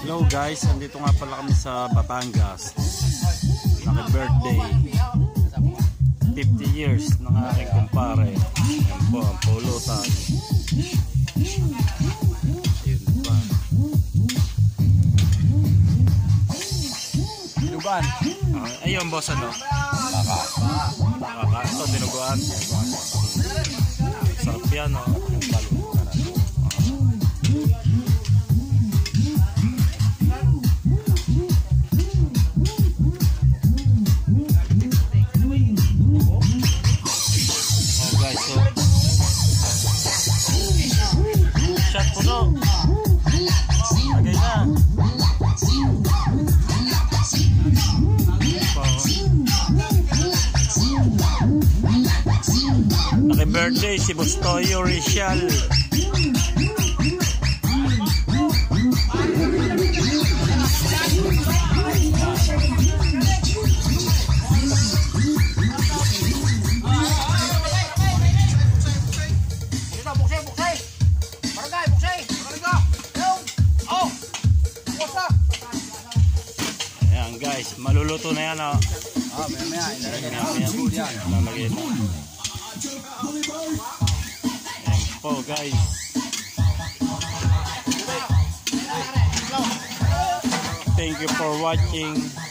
Hello guys, andito nga pala kami sa Batangas. Naka-birthday 50 years ng aking kumpare. Yan po ang pulutan. Ayun pa. Luban. Ayun boss, ano? Baka. Ito, dinuguan. Sarap yan, no? Shot po no. Lagay na. Happy birthday si Bustoyo Ricial. Ayan guys, maluluto na yan, oh. Maya. Lalagay na. Ayan po guys. Thank you for watching.